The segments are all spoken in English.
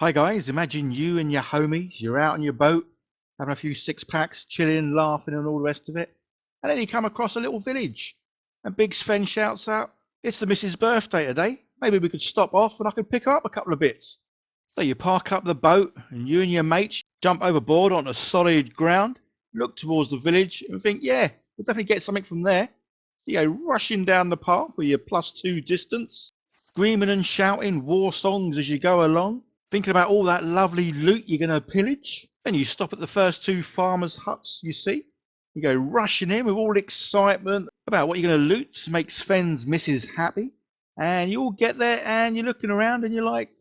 Hi guys, imagine you and your homies, you're out on your boat, having a few six packs, chilling, laughing and all the rest of it. And then you come across a little village. And Big Sven shouts out, "It's the missus' birthday today. Maybe we could stop off and I could pick her up a couple of bits." So you park up the boat and you and your mates jump overboard onto solid ground, look towards the village and think, yeah, we'll definitely get something from there. So you go rushing down the path with your +2 distance, screaming and shouting war songs as you go along, thinking about all that lovely loot you're going to pillage. Then you stop at the first two farmers' huts you see. You go rushing in with all excitement about what you're going to loot to make Sven's missus happy. And you all get there and you're looking around and you're like,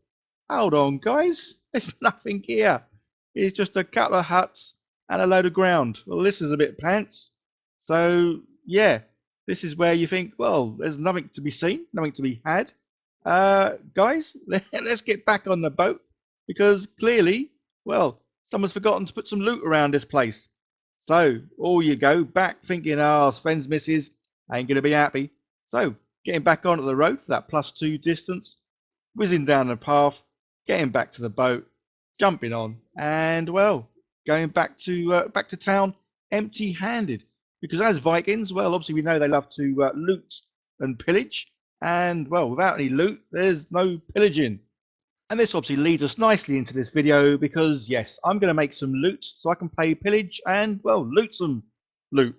hold on, guys, there's nothing here. It's just a couple of huts and a load of ground. Well, this is a bit pants. So, yeah, this is where you think, well, there's nothing to be seen, nothing to be had. Guys, let's get back on the boat because clearly, well, someone's forgotten to put some loot around this place. So, all you go back thinking, oh, Sven's missus ain't going to be happy. So, getting back onto the road for that +2 distance, whizzing down the path, getting back to the boat, jumping on, and well, going back to town empty-handed. Because as Vikings, well, obviously we know they love to loot and pillage. And well, without any loot, there's no pillaging. And this obviously leads us nicely into this video because yes, I'm going to make some loot so I can play pillage and well, loot some loot.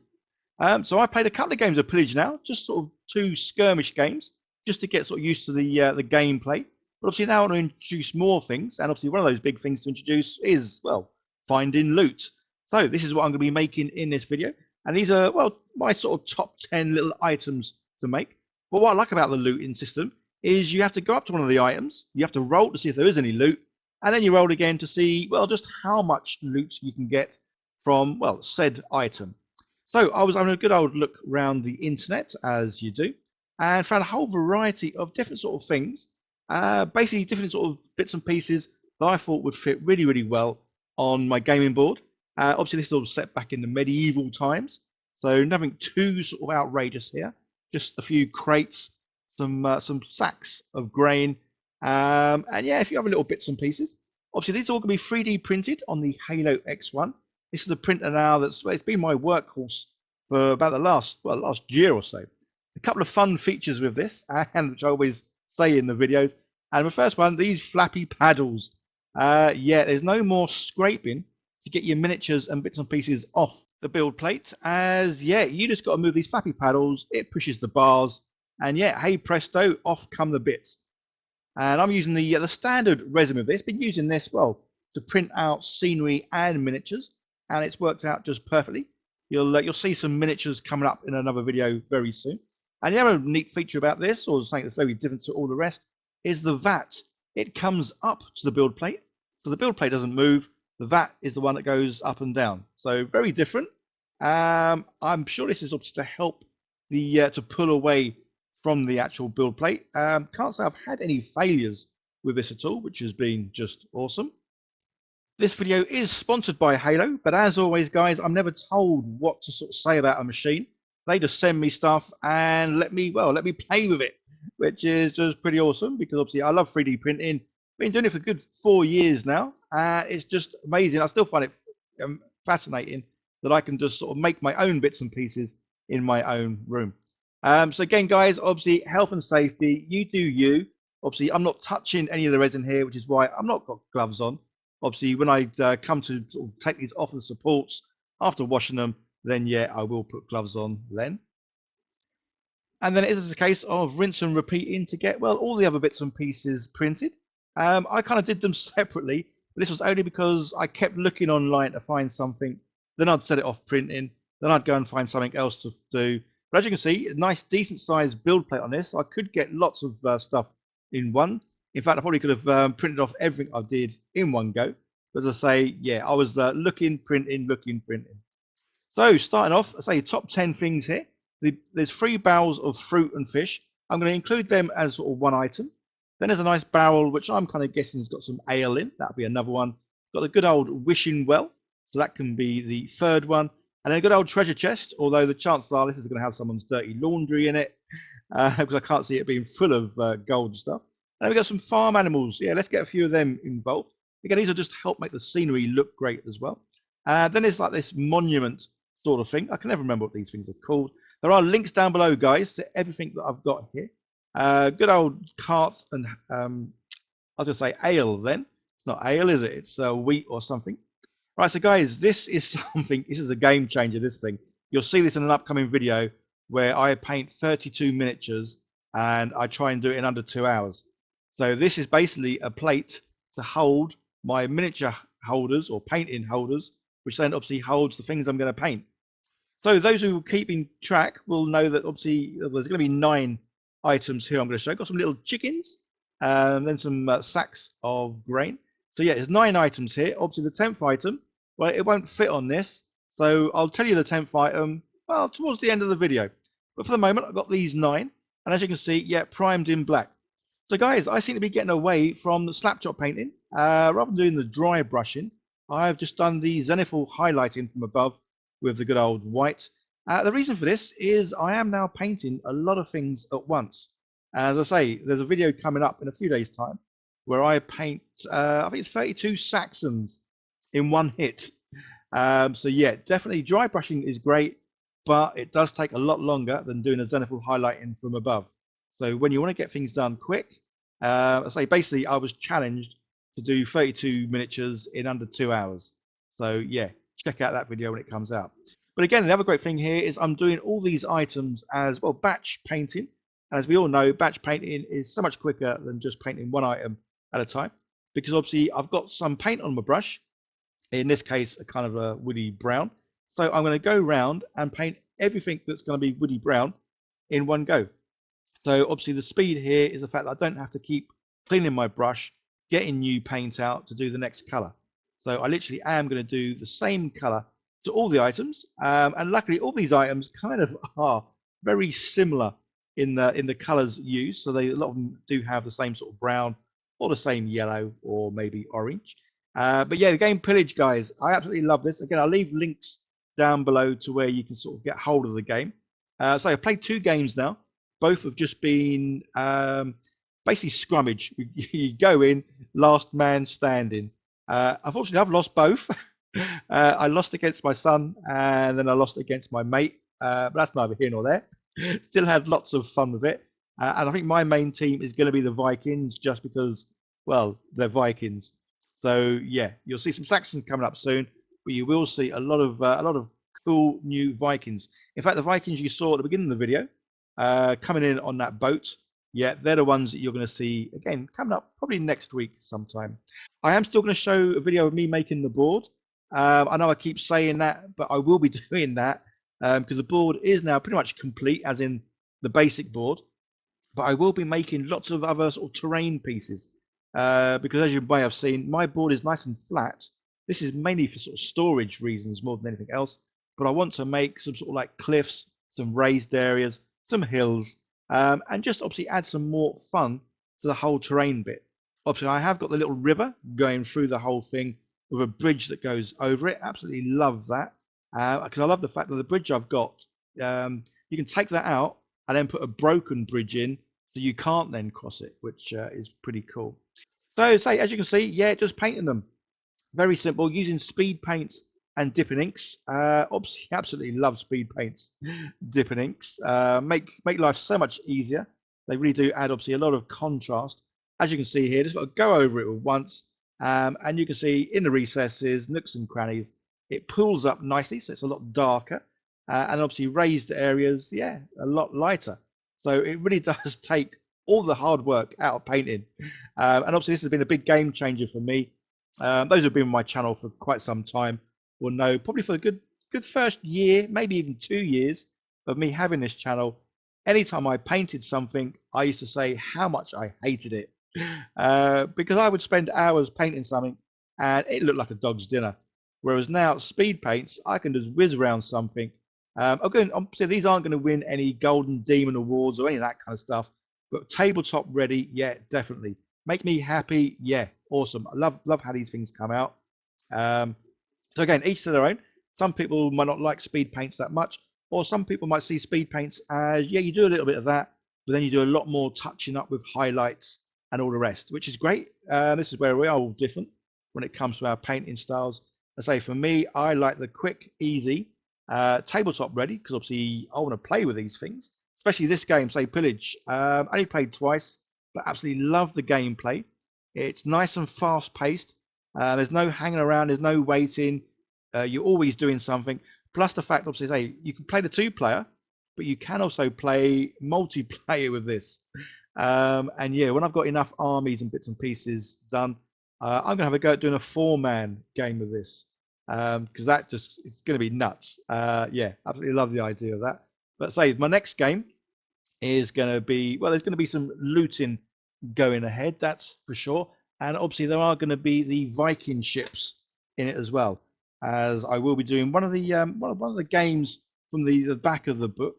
So I played a couple of games of pillage now, just sort of 2 skirmish games, just to get sort of used to the gameplay. But obviously now I want to introduce more things, and obviously one of those big things to introduce is well, finding loot. So this is what I'm going to be making in this video, and these are well my sort of top 10 little items to make. But what I like about the looting system is you have to go up to one of the items, you have to roll to see if there is any loot, and then you roll again to see, well, just how much loot you can get from, well, said item. So I was having a good old look around the internet, as you do, and found a whole variety of different sort of things, basically different sort of bits and pieces that I thought would fit really, really well on my gaming board. Obviously, this is all set back in the medieval times, so nothing too sort of outrageous here. Just a few crates, some sacks of grain, and yeah, a few other little bits and pieces. Obviously, these are all going to be 3D printed on the Halo X1. This is a printer now it's been my workhorse for about the last year or so. A couple of fun features with this, and which I always say in the videos. And the first one, these flappy paddles. Yeah, there's no more scraping to get your miniatures and bits and pieces off the build plate, as yeah, you just got to move these flappy paddles, it pushes the bars, and yeah, hey presto, off come the bits. And I'm using the standard resin with this, been using this well to print out scenery and miniatures, and it's worked out just perfectly. You'll see some miniatures coming up in another video very soon. And the other neat feature about this, or something that's very different to all the rest, is the VAT. It comes up to the build plate, so the build plate doesn't move. The VAT is the one that goes up and down. So very different. I'm sure this is obviously to help the to pull away from the actual build plate. Can't say I've had any failures with this at all, which has been just awesome. This video is sponsored by Halo, but as always, guys, I'm never told what to sort of say about a machine. They just send me stuff and let me play with it, which is just pretty awesome because obviously I love 3D printing. Been doing it for a good 4 years now. It's just amazing. I still find it fascinating that I can just sort of make my own bits and pieces in my own room. So again, guys, obviously health and safety, you do you. Obviously, I'm not touching any of the resin here, which is why I've not got gloves on. Obviously, when I come to sort of take these off the supports after washing them, then yeah, I will put gloves on then. And then it is a case of rinse and repeating to get, well, all the other bits and pieces printed. I kind of did them separately, but this was only because I kept looking online to find something. Then I'd set it off printing. Then I'd go and find something else to do. But as you can see, a nice, decent-sized build plate on this. I could get lots of stuff in one. In fact, I probably could have printed off everything I did in one go. But as I say, yeah, I was looking, printing. So starting off, I say top 10 things here. There's 3 barrels of fruit and fish. I'm going to include them as sort of one item. Then there's a nice barrel, which I'm kind of guessing has got some ale in. That'll be another one. Got the good old wishing well. So that can be the third one. And then a good old treasure chest, although the chances are this is going to have someone's dirty laundry in it, because I can't see it being full of gold stuff. And then we got some farm animals. Yeah, let's get a few of them involved. Again, these will just help make the scenery look great as well. Then there's like this monument sort of thing. I can never remember what these things are called. There are links down below, guys, to everything that I've got here. Good old carts and I was going to say ale then. It's not ale, is it? It's wheat or something. Right, so guys, this is something, this is a game changer, this thing. You'll see this in an upcoming video where I paint 32 miniatures and I try and do it in under 2 hours. So this is basically a plate to hold my miniature holders or painting holders, which then obviously holds the things I'm going to paint. So those who are keeping track will know that obviously there's going to be 9 items here I'm going to show. Got some little chickens, and then some sacks of grain. So yeah, there's 9 items here. Obviously the 10th item, well, it won't fit on this. So I'll tell you the 10th item, well, towards the end of the video. But for the moment, I've got these 9. And as you can see, yeah, primed in black. So guys, I seem to be getting away from the slapshot painting. Rather than doing the dry brushing, I've just done the zenithal highlighting from above with the good old white. The reason for this is I am now painting a lot of things at once. As I say, there's a video coming up in a few days' time where I paint, I think it's 32 Saxons in one hit. So yeah, definitely dry brushing is great, but it does take a lot longer than doing a zenithal highlighting from above. So when you want to get things done quick, I say basically I was challenged to do 32 miniatures in under 2 hours. So yeah, check out that video when it comes out. But again, the other great thing here is I'm doing all these items as well batch painting. As we all know, batch painting is so much quicker than just painting one item at a time, because obviously I've got some paint on my brush, in this case a kind of a woody brown. So I'm going to go around and paint everything that's going to be woody brown in one go. So obviously the speed here is the fact that I don't have to keep cleaning my brush, getting new paint out to do the next color. So I literally am going to do the same color to all the items, and luckily all these items kind of are very similar in the colors used. So a lot of them do have the same sort of brown or the same yellow or maybe orange. But yeah, the game Pillage, guys, I absolutely love this. Again, I'll leave links down below to where you can sort of get hold of the game. So I've played 2 games now. Both have just been basically scrummage. You go in, last man standing. Unfortunately, I've lost both. I lost against my son, and then I lost against my mate. But that's neither here nor there. Still had lots of fun with it. And I think my main team is going to be the Vikings, just because, well, they're Vikings. So yeah, you'll see some Saxons coming up soon, but you will see a lot of cool new Vikings. In fact, the Vikings you saw at the beginning of the video, coming in on that boat, yeah, they're the ones that you're going to see again coming up probably next week sometime. I am still going to show a video of me making the board. I know I keep saying that, but I will be doing that because the board is now pretty much complete, as in the basic board. But I will be making lots of other sort of terrain pieces because, as you may have seen, my board is nice and flat. This is mainly for sort of storage reasons more than anything else. But I want to make some sort of like cliffs, some raised areas, some hills, and just obviously add some more fun to the whole terrain bit. Obviously, I have got the little river going through the whole thing with a bridge that goes over it. Absolutely love that because I love the fact that the bridge I've got, you can take that out and then put a broken bridge in, so you can't then cross it, which is pretty cool. So, say as you can see, yeah, just painting them. Very simple, using speed paints and dipping inks. Obviously, absolutely love speed paints, dipping inks. Make life so much easier. They really do add obviously a lot of contrast. As you can see here, just got to go over it once, and you can see in the recesses, nooks and crannies, it pulls up nicely, so it's a lot darker, and obviously raised areas, yeah, a lot lighter. So it really does take all the hard work out of painting, and obviously this has been a big game changer for me. Those who've been on my channel for quite some time will know, probably for a good first year, maybe even 2 years of me having this channel, anytime I painted something, I used to say how much I hated it, because I would spend hours painting something and it looked like a dog's dinner. Whereas now speed paints, I can just whiz around something. So these aren't going to win any Golden Demon Awards or any of that kind of stuff, but tabletop ready, yeah, definitely. Make me happy, yeah, awesome. I love how these things come out. So again, each to their own. Some people might not like speed paints that much, or some people might see speed paints as, yeah, you do a little bit of that, but then you do a lot more touching up with highlights and all the rest, which is great. This is where we are all different when it comes to our painting styles. I say for me, I like the quick, easy, tabletop ready, because obviously I want to play with these things, especially this game, say Pillage. Only played twice, but absolutely love the gameplay. It's nice and fast paced. There's no hanging around, there's no waiting. You're always doing something. Plus the fact, obviously, say you can play the 2-player, but you can also play multiplayer with this. And yeah, when I've got enough armies and bits and pieces done, I'm gonna have a go at doing a 4-man game of this, because it's gonna be nuts. Yeah, absolutely love the idea of that. But say my next game is gonna be, well, there's gonna be some looting going ahead, that's for sure. And obviously there are gonna be the Viking ships in it as well, as I will be doing one of the games from the back of the book.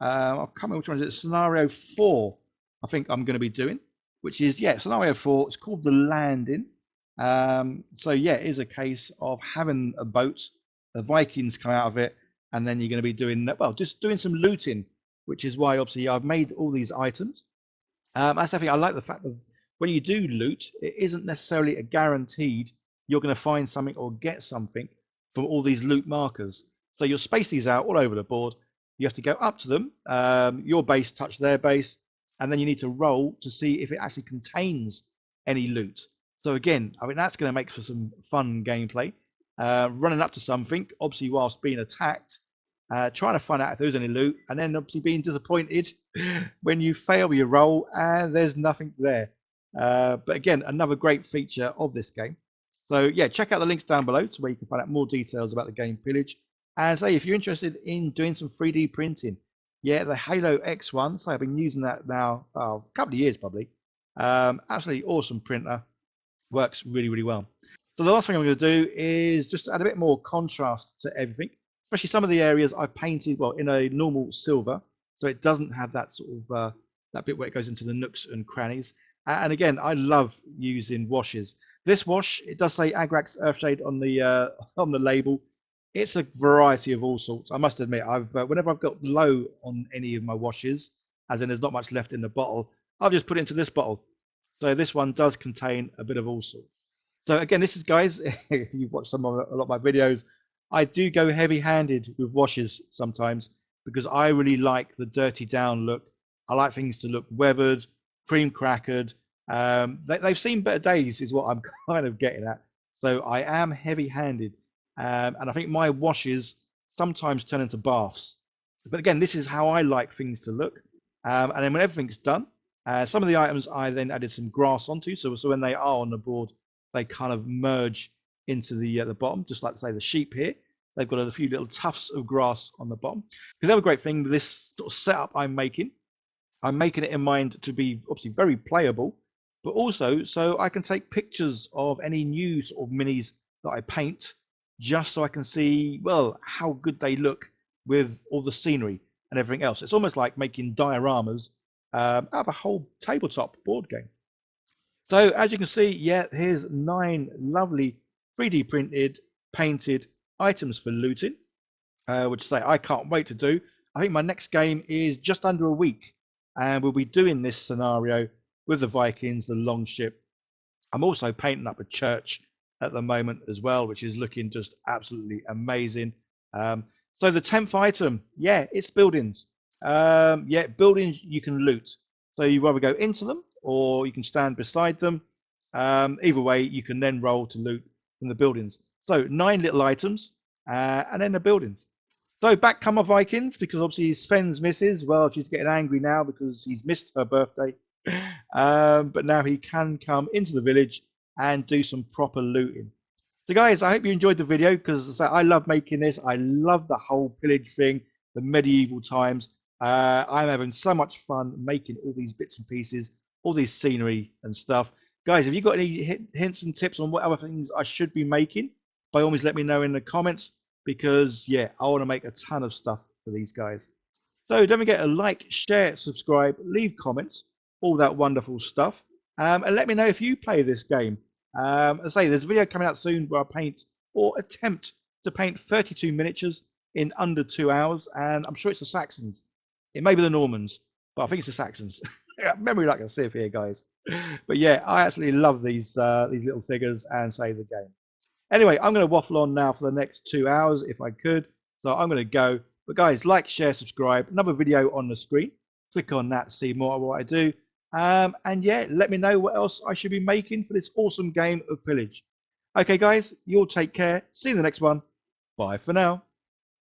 I can't remember which one is it. Scenario 4, I think I'm going to be doing, which is, yeah, scenario 4. It's called the landing. So yeah, it is a case of having a boat. The Vikings come out of it, and then you're going to be doing, well, just doing some looting, which is why obviously I've made all these items. That's the thing. I like the fact that when you do loot, it isn't necessarily a guaranteed you're going to find something or get something from all these loot markers. So you'll space these out all over the board. You have to go up to them, your base touch their base, and then you need to roll to see if it actually contains any loot. So again, I mean, that's going to make for some fun gameplay. Running up to something, obviously whilst being attacked, trying to find out if there's any loot, and then obviously being disappointed when you fail your roll and there's nothing there. But again, another great feature of this game. So yeah, check out the links down below to where you can find out more details about the game Pillage. And say if you're interested in doing some 3D printing, yeah, the Halo X1. So I've been using that now a couple of years probably. Absolutely awesome printer, works really, really well. So the last thing I'm going to do is just add a bit more contrast to everything, especially some of the areas I've painted, well, in a normal silver, so it doesn't have that sort of that bit where it goes into the nooks and crannies. And again, I love using washes. This wash, it does say Agrax Earthshade on the label. It's a variety of all sorts. I must admit, whenever I've got low on any of my washes, as in there's not much left in the bottle, I've just put it into this bottle. So this one does contain a bit of all sorts. So again, this is, guys, if you've watched a lot of my videos, I do go heavy-handed with washes sometimes because I really like the dirty down look. I like things to look weathered, cream crackered. They've seen better days is what I'm kind of getting at. So I am heavy-handed. And I think my washes sometimes turn into baths. But again, this is how I like things to look. And then when everything's done, some of the items I then added some grass onto. So when they are on the board, they kind of merge into the bottom, just like, say, the sheep here. They've got a few little tufts of grass on the bottom. Because the other great thing with this sort of setup I'm making it in mind to be obviously very playable, but also so I can take pictures of any new sort of minis that I paint, just so I can see, well, how good they look with all the scenery and everything else. It's almost like making dioramas out of a whole tabletop board game. So as you can see, yeah, here's 9 lovely 3D printed, painted items for looting, which say I can't wait to do. I think my next game is just under a week, and we'll be doing this scenario with the Vikings, the longship. I'm also painting up a church at the moment as well, which is looking just absolutely amazing. So the 10th item, yeah, it's buildings. Yeah, buildings you can loot. So you either go into them or you can stand beside them. Either way, you can then roll to loot from the buildings. So 9 little items, and then the buildings. So back come our Vikings, because obviously Sven's missus, well, she's getting angry now because he's missed her birthday. But now he can come into the village and do some proper looting. So guys, I hope you enjoyed the video, because I love making this. I love the whole pillage thing, the medieval times. I'm having so much fun making all these bits and pieces, all these scenery and stuff. Guys, have you got any hints and tips on what other things I should be making? By all means, let me know in the comments, because yeah, I want to make a ton of stuff for these guys. So don't forget to like, share, subscribe, leave comments, all that wonderful stuff. And let me know if you play this game. As I say, there's a video coming out soon where I paint, or attempt to paint, 32 miniatures in under 2 hours. And I'm sure it's the Saxons. It may be the Normans, but I think it's the Saxons. Memory like a sieve here, guys. But yeah, I actually love these little figures and save the game. Anyway, I'm going to waffle on now for the next 2 hours if I could. So I'm going to go. But guys, like, share, subscribe. Another video on the screen. Click on that to see more of what I do. And yeah, let me know what else I should be making for this awesome game of Pillage. Okay, guys, you all take care. See you in the next one. Bye for now.